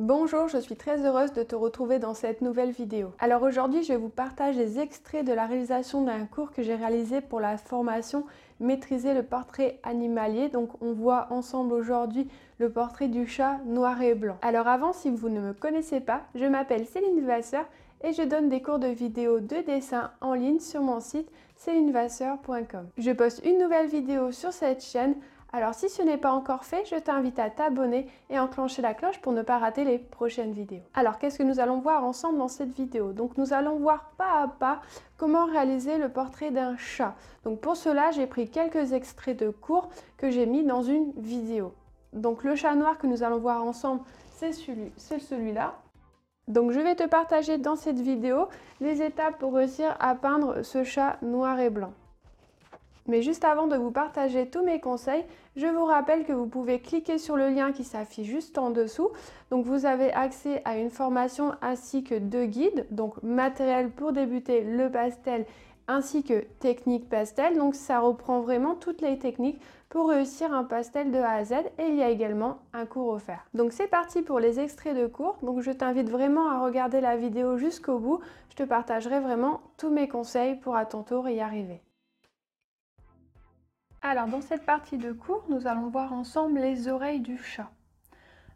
Bonjour, je suis très heureuse de te retrouver dans cette nouvelle vidéo. Alors aujourd'hui, je vous partage des extraits de la réalisation d'un cours que j'ai réalisé pour la formation Maîtriser le portrait animalier. Donc on voit ensemble aujourd'hui le portrait du chat noir et blanc. Alors avant, si vous ne me connaissez pas, je m'appelle Céline Vasseur et je donne des cours de vidéo de dessin en ligne sur mon site celinevasseur.com. Je poste une nouvelle vidéo sur cette chaîne. Alors si ce n'est pas encore fait, je t'invite à t'abonner et enclencher la cloche pour ne pas rater les prochaines vidéos. Alors qu'est-ce que nous allons voir ensemble dans cette vidéo? Donc nous allons voir pas à pas comment réaliser le portrait d'un chat. Donc pour cela, j'ai pris quelques extraits de cours que j'ai mis dans une vidéo. Donc le chat noir que nous allons voir ensemble, c'est celui-là. Donc je vais te partager dans cette vidéo les étapes pour réussir à peindre ce chat noir et blanc. Mais juste avant de vous partager tous mes conseils, je vous rappelle que vous pouvez cliquer sur le lien qui s'affiche juste en dessous. Donc vous avez accès à une formation ainsi que 2 guides, donc matériel pour débuter le pastel ainsi que technique pastel. Donc ça reprend vraiment toutes les techniques pour réussir un pastel de A à Z et il y a également un cours offert. Donc c'est parti pour les extraits de cours. Donc je t'invite vraiment à regarder la vidéo jusqu'au bout. Je te partagerai vraiment tous mes conseils pour à ton tour y arriver. Alors dans cette partie de cours, nous allons voir ensemble les oreilles du chat.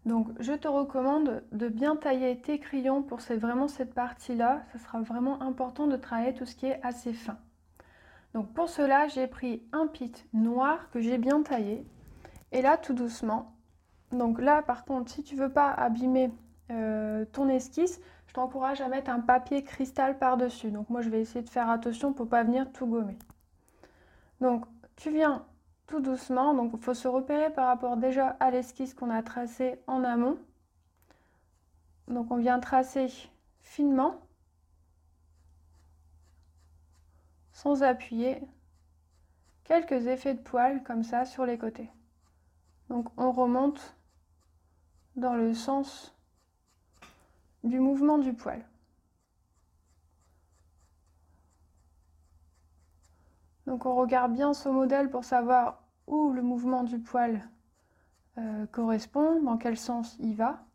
Donc je te recommande de bien tailler tes crayons pour vraiment cette partie-là. Ce sera vraiment important de travailler tout ce qui est assez fin. Donc pour cela, j'ai pris un pit noir que j'ai bien taillé. Et là, tout doucement. Donc là, par contre, si tu veux pas abîmer ton esquisse, je t'encourage à mettre un papier cristal par-dessus. Donc moi, je vais essayer de faire attention pour pas venir tout gommer. Donc tu viens tout doucement, donc il faut se repérer par rapport déjà à l'esquisse qu'on a tracée en amont. Donc on vient tracer finement, sans appuyer, quelques effets de poils comme ça sur les côtés. Donc on remonte dans le sens du mouvement du poil. Donc on regarde bien ce modèle pour savoir où le mouvement du poil correspond, dans quel sens il va.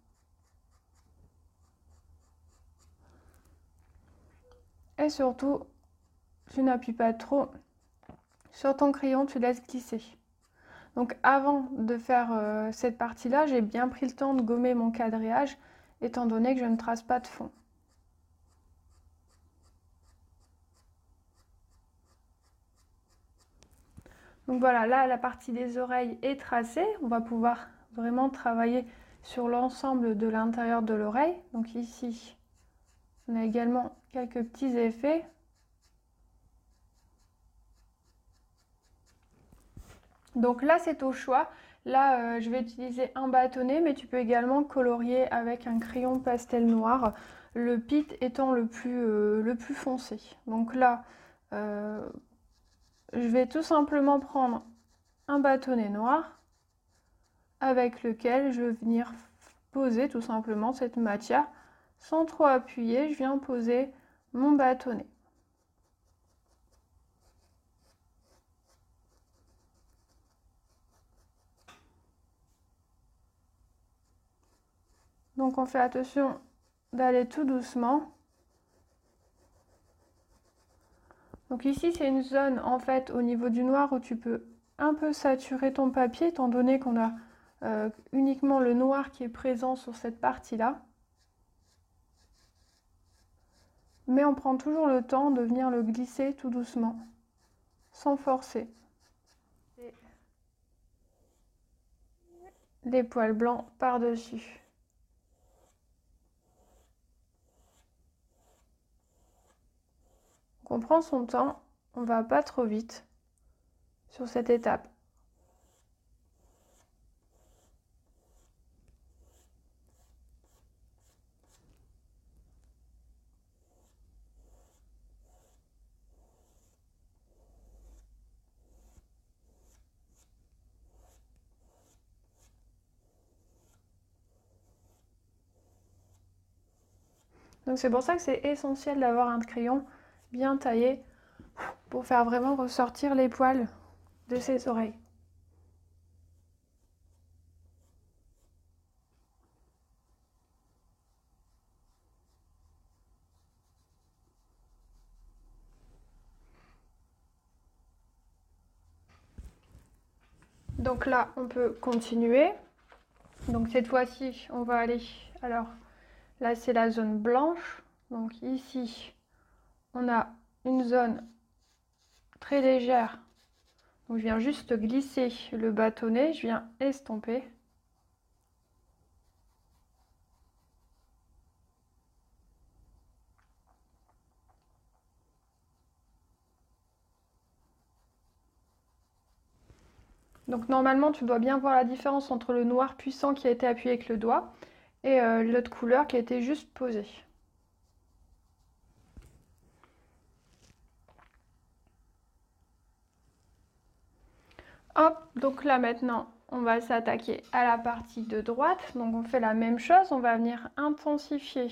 Et surtout, tu n'appuies pas trop sur ton crayon, tu laisses glisser. Donc avant de faire cette partie-là, j'ai bien pris le temps de gommer mon quadrillage, étant donné que je ne trace pas de fond. Donc voilà, là la partie des oreilles est tracée. On va pouvoir vraiment travailler sur l'ensemble de l'intérieur de l'oreille. Donc ici, on a également quelques petits effets. Donc là, c'est au choix. Là, je vais utiliser un bâtonnet, mais tu peux également colorier avec un crayon pastel noir, le pit étant le plus foncé. Donc là, je vais tout simplement prendre un bâtonnet noir avec lequel je vais venir poser tout simplement cette matière. Sans trop appuyer, je viens poser mon bâtonnet. Donc on fait attention d'aller tout doucement. Donc ici c'est une zone en fait au niveau du noir où tu peux un peu saturer ton papier étant donné qu'on a uniquement le noir qui est présent sur cette partie-là. Mais on prend toujours le temps de venir le glisser tout doucement, sans forcer. Les poils blancs par-dessus. On prend son temps, on va pas trop vite sur cette étape. Donc c'est pour ça que c'est essentiel d'avoir un crayon bien taillé pour faire vraiment ressortir les poils de ses oreilles. Donc là, on peut continuer. Donc cette fois-ci, on va aller... Alors là, c'est la zone blanche. Donc ici, on a une zone très légère. Donc je viens juste glisser le bâtonnet, je viens estomper. Donc normalement, tu dois bien voir la différence entre le noir puissant qui a été appuyé avec le doigt et l'autre couleur qui a été juste posée. Hop, donc là maintenant, on va s'attaquer à la partie de droite. Donc on fait la même chose, on va venir intensifier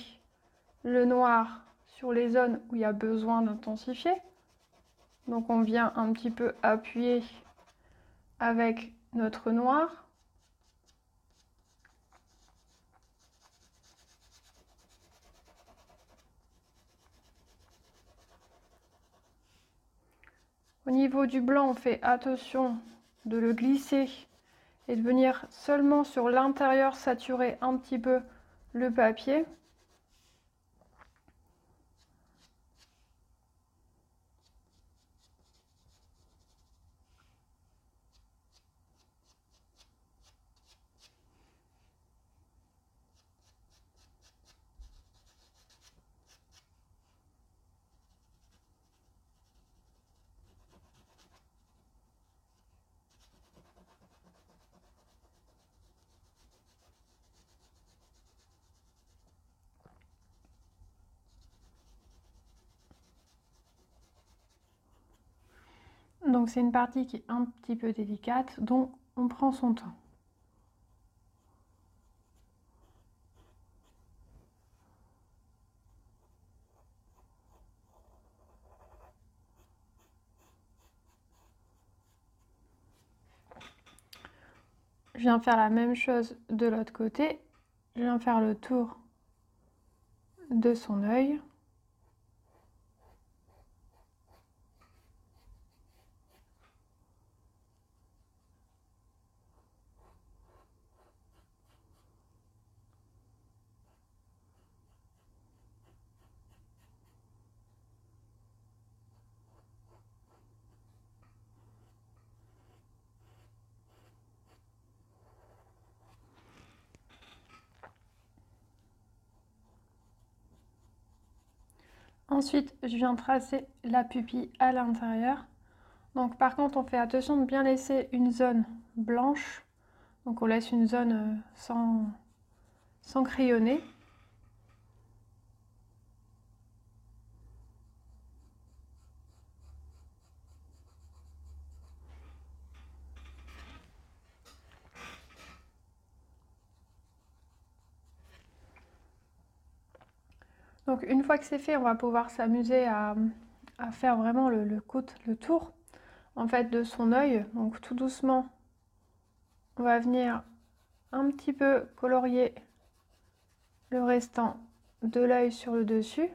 le noir sur les zones où il y a besoin d'intensifier. Donc on vient un petit peu appuyer avec notre noir. Au niveau du blanc, on fait attention de le glisser et de venir seulement sur l'intérieur saturer un petit peu le papier. Donc c'est une partie qui est un petit peu délicate, donc on prend son temps. Je viens faire la même chose de l'autre côté. Je viens faire le tour de son œil. Ensuite, je viens tracer la pupille à l'intérieur. Donc par contre, on fait attention de bien laisser une zone blanche. Donc on laisse une zone sans crayonner. Donc une fois que c'est fait, on va pouvoir s'amuser à faire vraiment le tour en fait de son œil. Donc tout doucement, on va venir un petit peu colorier le restant de l'œil sur le dessus.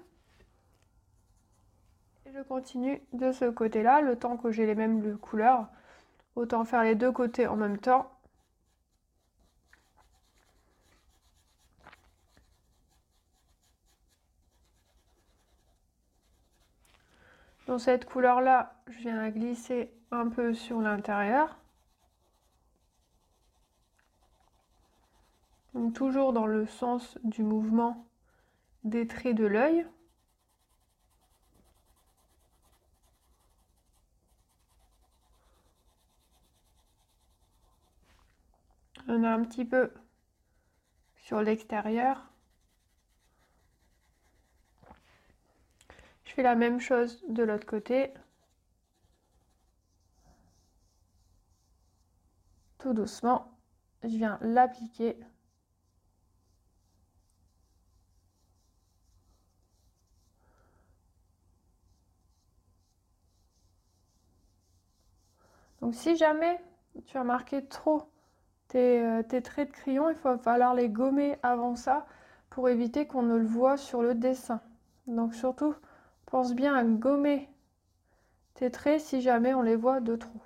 Et je continue de ce côté-là, le temps que j'ai les mêmes couleurs. Autant faire les deux côtés en même temps. Dans cette couleur-là, je viens la glisser un peu sur l'intérieur. Donc toujours dans le sens du mouvement des traits de l'œil. On a un petit peu sur l'extérieur. Je fais la même chose de l'autre côté. Tout doucement, je viens l'appliquer. Donc si jamais tu as marqué trop tes traits de crayon, il va falloir les gommer avant ça pour éviter qu'on ne le voit sur le dessin. Donc surtout, pense bien à gommer tes traits si jamais on les voit de trop.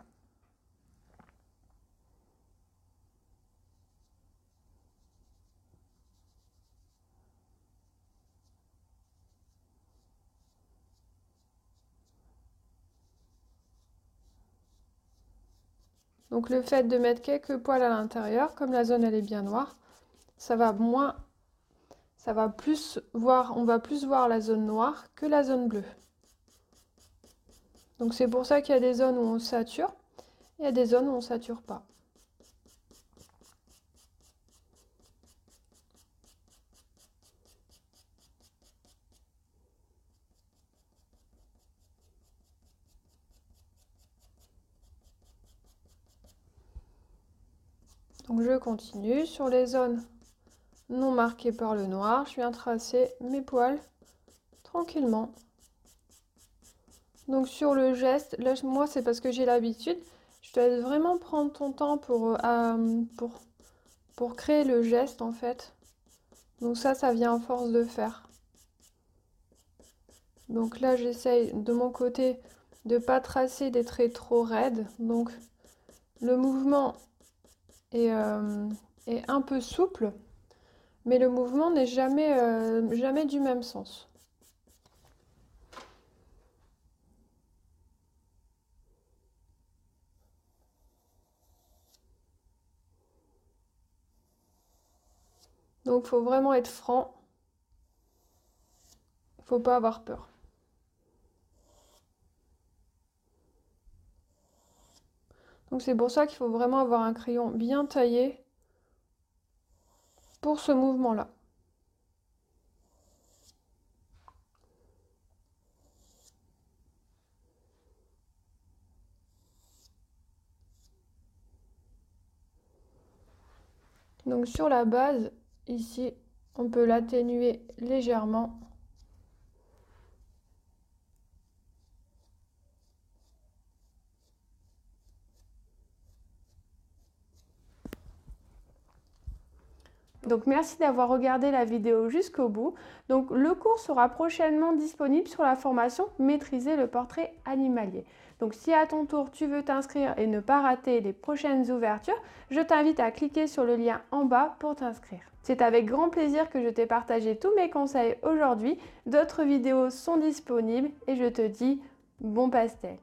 Donc le fait de mettre quelques poils à l'intérieur, comme la zone elle est bien noire, on va plus voir la zone noire que la zone bleue. Donc c'est pour ça qu'il y a des zones où on sature, et il y a des zones où on sature pas. Donc je continue sur les zones non marquées par le noir. Je viens tracer mes poils tranquillement. Donc sur le geste, là moi c'est parce que j'ai l'habitude. Je te laisse vraiment prendre ton temps pour créer le geste en fait. Donc ça vient à force de faire. Donc là j'essaye de mon côté de ne pas tracer des traits trop raides. Donc le mouvement est un peu souple, mais le mouvement n'est jamais du même sens. Donc il faut vraiment être franc. Il ne faut pas avoir peur. Donc c'est pour ça qu'il faut vraiment avoir un crayon bien taillé pour ce mouvement-là. Donc sur la base, ici, on peut l'atténuer légèrement. Donc merci d'avoir regardé la vidéo jusqu'au bout. Donc le cours sera prochainement disponible sur la formation Maîtriser le portrait animalier. Donc si à ton tour tu veux t'inscrire et ne pas rater les prochaines ouvertures, je t'invite à cliquer sur le lien en bas pour t'inscrire. C'est avec grand plaisir que je t'ai partagé tous mes conseils aujourd'hui. D'autres vidéos sont disponibles et je te dis bon pastel.